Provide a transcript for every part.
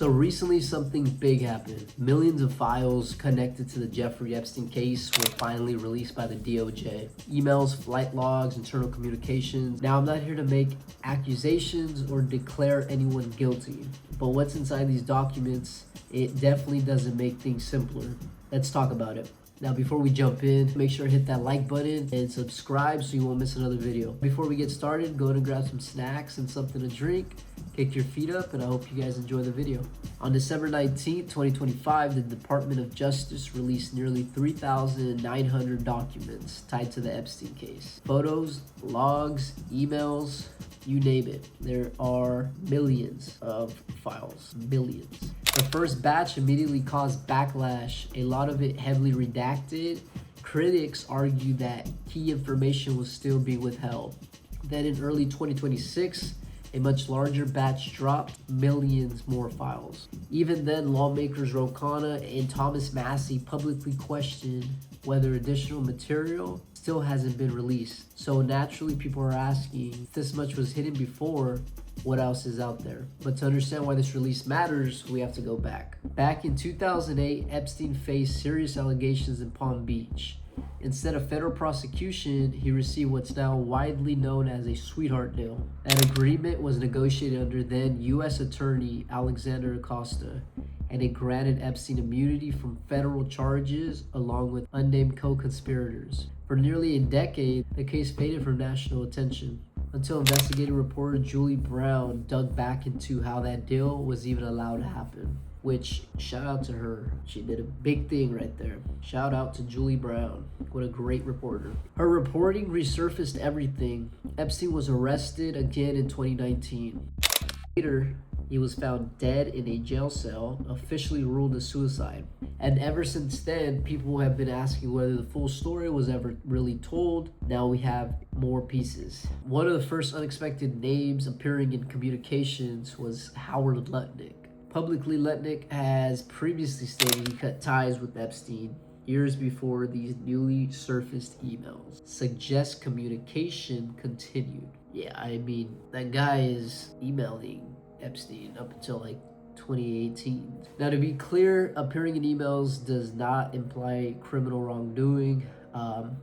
So recently something big happened. Millions of files connected to the Jeffrey Epstein case were finally released by the DOJ. Emails, flight logs, internal communications. Now I'm not here to make accusations or declare anyone guilty, but what's inside these documents, it definitely doesn't make things simpler. Let's talk about it. Now, before we jump in, make sure to hit that like button and subscribe so you won't miss another video. Before we get started, go ahead and grab some snacks and something to drink. Kick your feet up, and I hope you guys enjoy the video. On December 19th, 2025, the Department of Justice released nearly 3,900 documents tied to the Epstein case. Photos, logs, emails, you name it. There are millions of files, millions. The first batch immediately caused backlash, a lot of it heavily redacted. Critics argue that key information was still being withheld. Then in early 2026, a much larger batch dropped, millions more files. Even then, lawmakers Ro Khanna and Thomas Massie publicly questioned whether additional material still hasn't been released. So naturally, people are asking, if this much was hidden before, what else is out there? But to understand why this release matters, we have to go back. Back in 2008, Epstein faced serious allegations in Palm Beach. Instead of federal prosecution, he received what's now widely known as a sweetheart deal. That agreement was negotiated under then U.S. Attorney Alexander Acosta, and it granted Epstein immunity from federal charges along with unnamed co-conspirators. For nearly a decade, the case faded from national attention, until investigative reporter Julie Brown dug back into how that deal was even allowed to happen. Which, shout out to her. She did a big thing right there. Shout out to Julie Brown. What a great reporter. Her reporting resurfaced everything. Epstein was arrested again in 2019. Later, he was found dead in a jail cell, officially ruled a suicide. And ever since then, people have been asking whether the full story was ever really told. Now we have more pieces. One of the first unexpected names appearing in communications was Howard Lutnick. Publicly, Lutnick has previously stated he cut ties with Epstein years before these newly surfaced emails suggest communication continued. Yeah, I mean, that guy is emailing Epstein up until like 2018. Now, to be clear, appearing in emails does not imply criminal wrongdoing,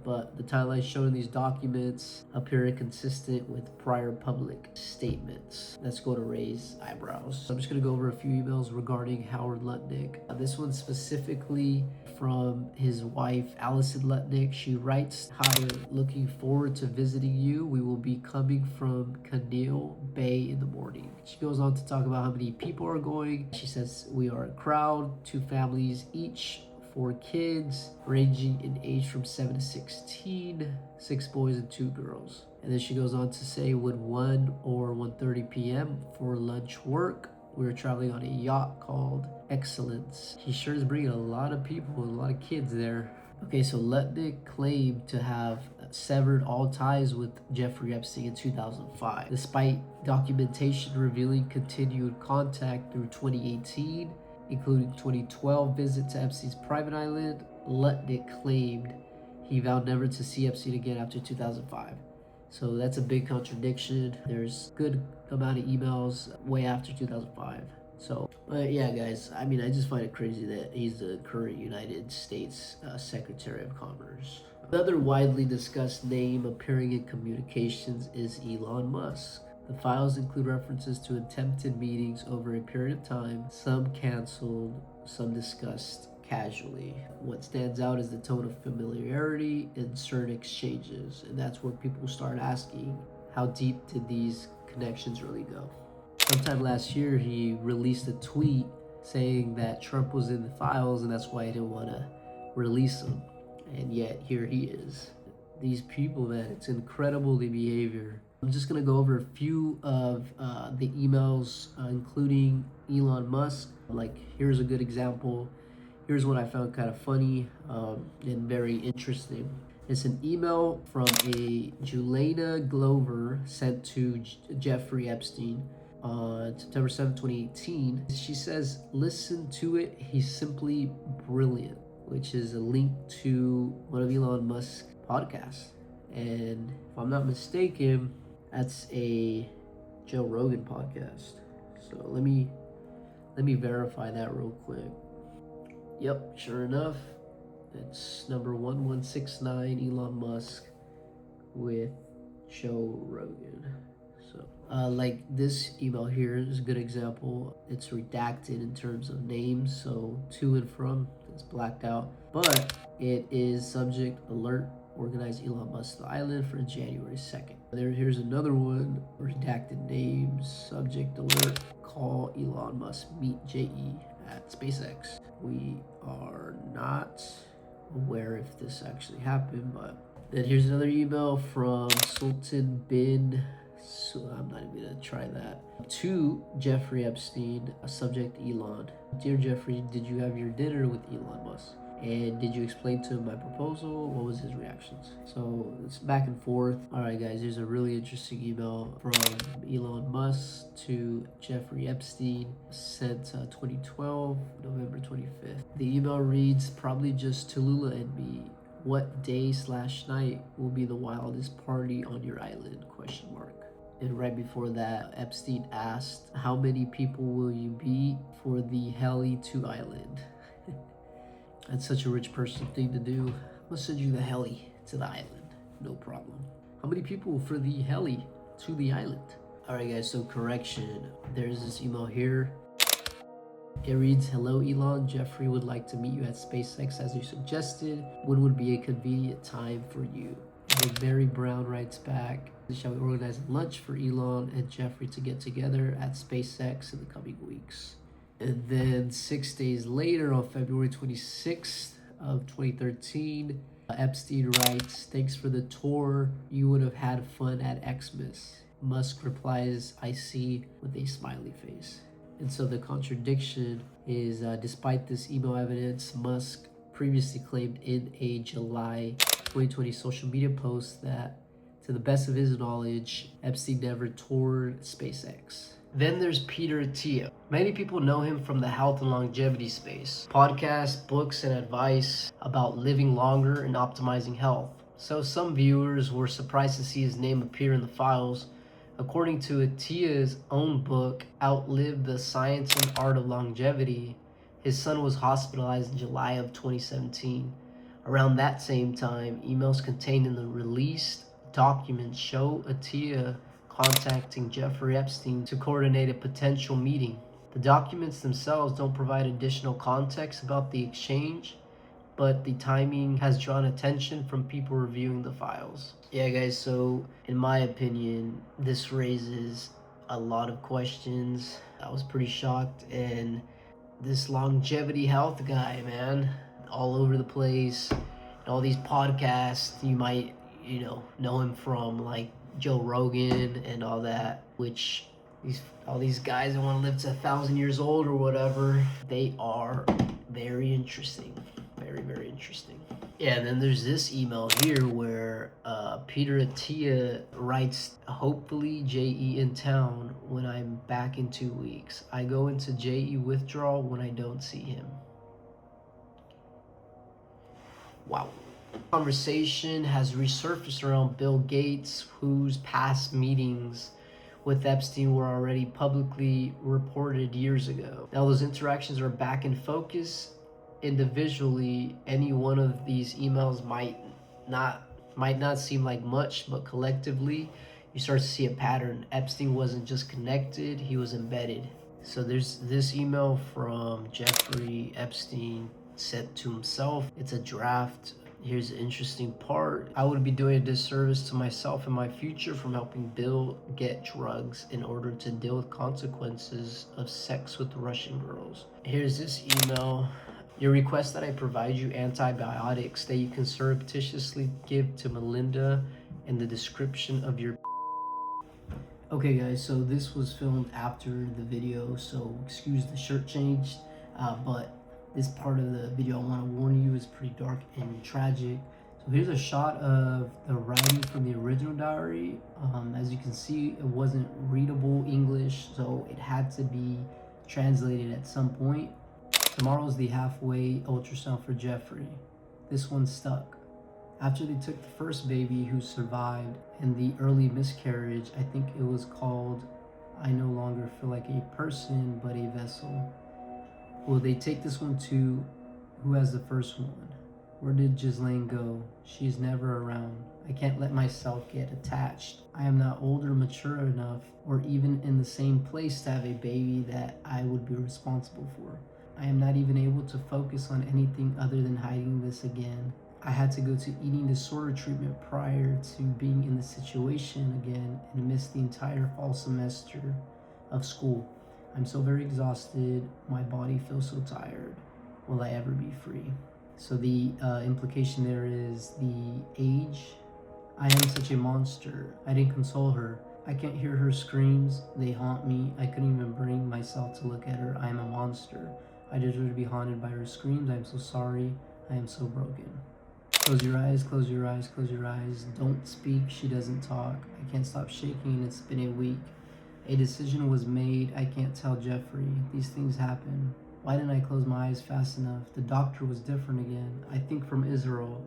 but the timeline shown in these documents appear inconsistent with prior public statements. That's going to raise eyebrows. So I'm just going to go over a few emails regarding Howard Lutnick. This one specifically from his wife, Allison Lutnick. She writes, "Hi, looking forward to visiting you. We will be coming from Canil Bay in the morning." She goes on to talk about how many people are going. She says, "We are a crowd, 2 families each, 4 kids, ranging in age from 7 to 16, 6 boys and 2 girls." And then she goes on to say, "Would 1 or 1:30 p.m. for lunch work? We're traveling on a yacht called Excellence." He sure is bringing a lot of people and a lot of kids there. Okay, so Lutnick claimed to have severed all ties with Jeffrey Epstein in 2005, despite documentation revealing continued contact through 2018, including 2012 visit to Epstein's private island. Lutnick claimed he vowed never to see Epstein again after 2005. So that's a big contradiction. There's good amount of emails way after 2005. So, but yeah, guys, I mean, I just find it crazy that he's the current United States Secretary of Commerce. Another widely discussed name appearing in communications is Elon Musk. The files include references to attempted meetings over a period of time, some canceled, some discussed casually. What stands out is the tone of familiarity in certain exchanges, and that's where people start asking, how deep did these connections really go? Sometime last year, he released a tweet saying that Trump was in the files and that's why he didn't want to release them. And yet, here he is. These people, man, it's incredible, the behavior. I'm just going to go over a few of the emails, including Elon Musk. Like, here's a good example. Here's what I found kind of funny and very interesting. It's an email from a Juliana Glover sent to Jeffrey Epstein on September 7, 2018. She says, "Listen to it, he's simply brilliant," which is a link to one of Elon Musk's podcasts. And if I'm not mistaken, that's a Joe Rogan podcast. So let me Let me verify that real quick. Yep, sure enough, it's number 1169, Elon Musk with Joe Rogan. So, like this email here is a good example. It's redacted in terms of names, so to and from, it's blacked out. But it is subject alert, organized Elon Musk to the island for January 2nd. Here's another one, redacted names, subject alert, call Elon Musk, meet JE at SpaceX. We are not aware if this actually happened, but then here's another email from Sultan bin, so I'm not even gonna try that, to Jeffrey Epstein, subject Elon. Dear Jeffrey, did you have your dinner with Elon Musk? And did you explain to him my proposal? What was his reactions? So it's back and forth. All right, guys, there's a really interesting email from Elon Musk to Jeffrey Epstein, sent 2012, November 25th. The email reads, probably just Tallulah and me. What day/night will be the wildest party on your island? ? And right before that, Epstein asked, how many people will you be for the Heli 2 island? That's such a rich person thing to do. I'm gonna send you the heli to the island. No problem. How many people for the heli to the island? All right, guys, so correction. There's this email here. It reads, hello, Elon. Jeffrey would like to meet you at SpaceX as you suggested. When would be a convenient time for you? And then Mary Brown writes back, shall we organize lunch for Elon and Jeffrey to get together at SpaceX in the coming weeks? And then 6 days later, on February 26th of 2013, Epstein writes, thanks for the tour. You would have had fun at Xmas. Musk replies, I see, with a smiley face. And so the contradiction is, despite this email evidence, Musk previously claimed in a July 2020 social media post that, to the best of his knowledge, Epstein never toured SpaceX. Then there's Peter Attia. Many people know him from the health and longevity space. Podcasts, books, and advice about living longer and optimizing health. So some viewers were surprised to see his name appear in the files. According to Attia's own book, Outlive the Science and Art of Longevity, his son was hospitalized in July of 2017. Around that same time, emails contained in the released documents show Attia contacting Jeffrey Epstein to coordinate a potential meeting. The documents themselves don't provide additional context about the exchange, but the timing has drawn attention from people reviewing the files. Yeah, guys, so in my opinion, this raises a lot of questions. I was pretty shocked, and this longevity health guy, man, all over the place, all these podcasts, you might, know him from, like Joe Rogan and all that, which all these guys that want to live to 1,000 years old or whatever, they are very interesting. Very, very interesting. Yeah, and then there's this email here where Peter Attia writes, hopefully JE in town when I'm back in 2 weeks. I go into JE withdrawal when I don't see him. Wow. Conversation has resurfaced around Bill Gates, whose past meetings with Epstein were already publicly reported years ago. Now those interactions are back in focus. Individually, any one of these emails might not seem like much, but collectively you start to see a pattern. Epstein wasn't just connected, he was embedded. So there's this email from Jeffrey Epstein sent to himself. It's a draft. Here's the interesting part. I would be doing a disservice to myself and my future from helping Bill get drugs in order to deal with consequences of sex with Russian girls. Here's this email. Your request that I provide you antibiotics that you can surreptitiously give to Melinda and the description of your. Okay, guys, so this was filmed after the video, so excuse the shirt change, but this part of the video, I want to warn you, is pretty dark and tragic. So here's a shot of the writing from the original diary. As you can see, it wasn't readable English, so it had to be translated at some point. Tomorrow's the halfway ultrasound for Jeffrey. This one stuck. After they took the first baby who survived and the early miscarriage, I think it was called I no longer feel like a person but a vessel. Will they take this one to who has the first one? Where did Ghislaine go? She's never around. I can't let myself get attached. I am not old or mature enough or even in the same place to have a baby that I would be responsible for. I am not even able to focus on anything other than hiding this again. I had to go to eating disorder treatment prior to being in the situation again and missed the entire fall semester of school. I'm so very exhausted. My body feels so tired. Will I ever be free? So the implication there is the age. I am such a monster. I didn't console her. I can't hear her screams. They haunt me. I couldn't even bring myself to look at her. I am a monster. I deserve to be haunted by her screams. I'm so sorry. I am so broken. Close your eyes, close your eyes, close your eyes. Don't speak. She doesn't talk. I can't stop shaking. It's been a week. A decision was made. I can't tell Jeffrey. These things happen. Why didn't I close my eyes fast enough? The doctor was different again. I think from Israel.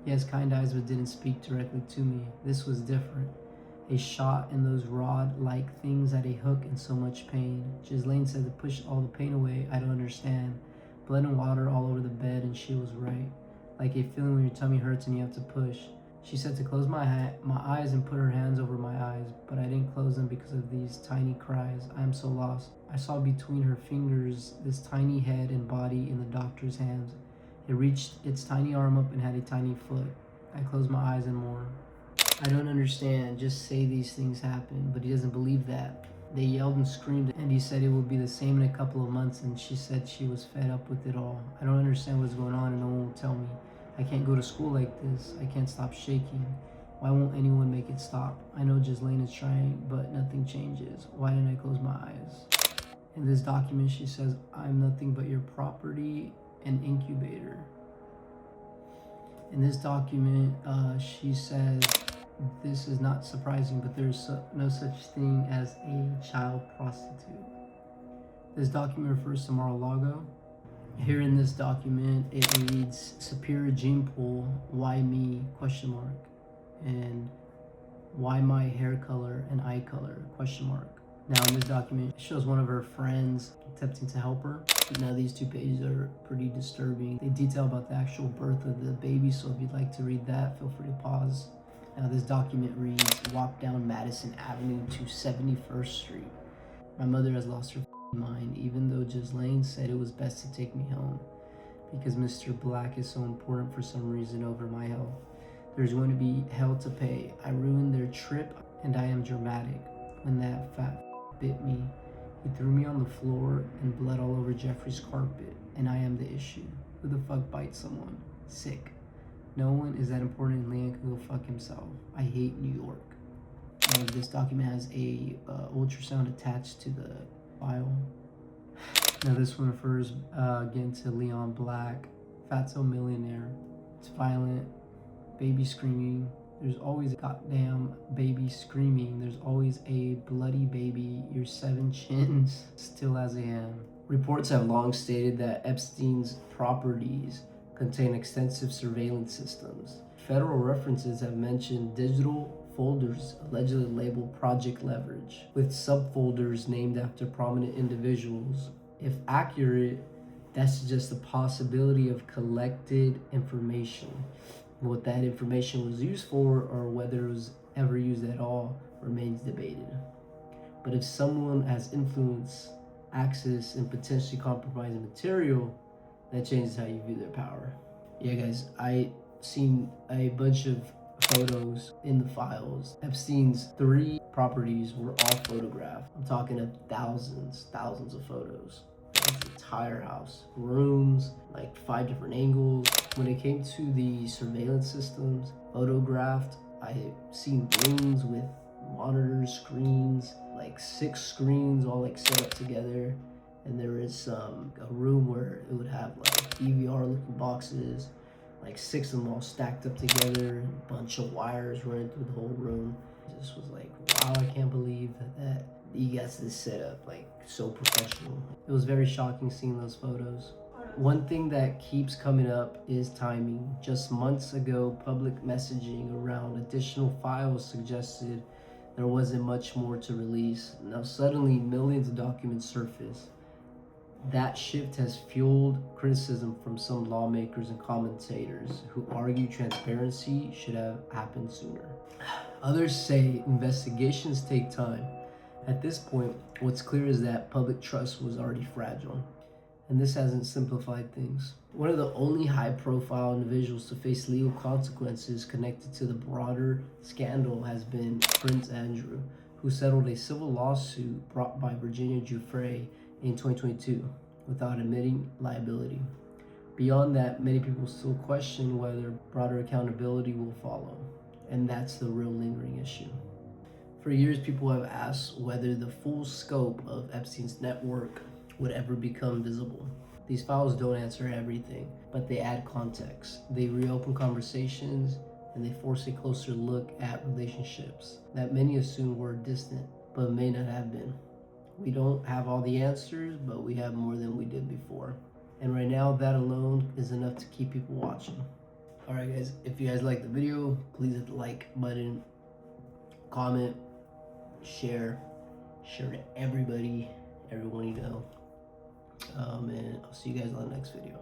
He has kind eyes but didn't speak directly to me. This was different. A shot in those rod-like things at a hook and so much pain. Ghislaine said to push all the pain away. I don't understand. Blood and water all over the bed and she was right. Like a feeling when your tummy hurts and you have to push. She said to close my eyes and put her hands over my eyes, but I didn't close them because of these tiny cries. I am so lost. I saw between her fingers this tiny head and body in the doctor's hands. It reached its tiny arm up and had a tiny foot. I closed my eyes and more. I don't understand. Just say these things happen, but he doesn't believe that. They yelled and screamed, and he said it will be the same in a couple of months, and she said she was fed up with it all. I don't understand what's going on, and no one will tell me. I can't go to school like this. I can't stop shaking. Why won't anyone make it stop? I know Ghislaine is trying, but nothing changes. Why didn't I close my eyes? In this document, she says, I'm nothing but your property and incubator. In this document, she says, this is not surprising, but there's no such thing as a child prostitute. This document refers to Mar-a-Lago. Here in this document, it reads, Superior Gene Pool, why me, question mark, and why my hair color and eye color, question mark. Now in this document, it shows one of her friends attempting to help her. Now these two pages are pretty disturbing. They detail about the actual birth of the baby, so if you'd like to read that, feel free to pause. Now this document reads, walk down Madison Avenue to 71st Street. My mother has lost her mind, even though Ghislaine said it was best to take me home because Mr. Black is so important for some reason over my health. There's going to be hell to pay. I ruined their trip and I am dramatic. When that fat bit me, he threw me on the floor and blood all over Jeffrey's carpet, and I am the issue. Who the fuck bites someone? Sick. No one is that important and Leon can go fuck himself. I hate New York. This document has a ultrasound attached to the file. Now this one refers again to Leon Black, Fatso millionaire. It's violent, baby screaming. There's always a goddamn baby screaming. There's always a bloody baby. Your 7 chins still as I am. Reports have long stated that Epstein's properties contain extensive surveillance systems. Federal references have mentioned digital folders allegedly labeled Project Leverage, with subfolders named after prominent individuals. If accurate, that suggests the possibility of collected information. What that information was used for, or whether it was ever used at all, remains debated. But if someone has influence, access, and potentially compromising material, that changes how you view their power. Yeah, guys, I seen a bunch of photos in the files. Epstein's 3 properties were all photographed. I'm talking of thousands of photos. His entire house, rooms, like 5 different angles. When it came to the surveillance systems photographed, I seen rooms with monitors, screens, like 6 screens all like set up together. And there is a room where it would have like DVR looking boxes, like 6 of them all stacked up together, a bunch of wires running through the whole room. It just was like, wow, I can't believe that you got this set up, like so professional. It was very shocking seeing those photos. One thing that keeps coming up is timing. Just months ago, public messaging around additional files suggested there wasn't much more to release. Now suddenly millions of documents surface. That shift has fueled criticism from some lawmakers and commentators who argue transparency should have happened sooner. Others say investigations take time. At this point, what's clear is that public trust was already fragile, and this hasn't simplified things. One of the only high-profile individuals to face legal consequences connected to the broader scandal has been Prince Andrew, who settled a civil lawsuit brought by Virginia Giuffre in 2022 without admitting liability. Beyond that, many people still question whether broader accountability will follow, and that's the real lingering issue. For years, people have asked whether the full scope of Epstein's network would ever become visible. These files don't answer everything, but they add context. They reopen conversations, and they force a closer look at relationships that many assumed were distant, but may not have been. We don't have all the answers, but we have more than we did before. And right now, that alone is enough to keep people watching. Alright guys, if you guys liked the video, please hit the like button, comment, share to everybody, everyone you know. And I'll see you guys on the next video.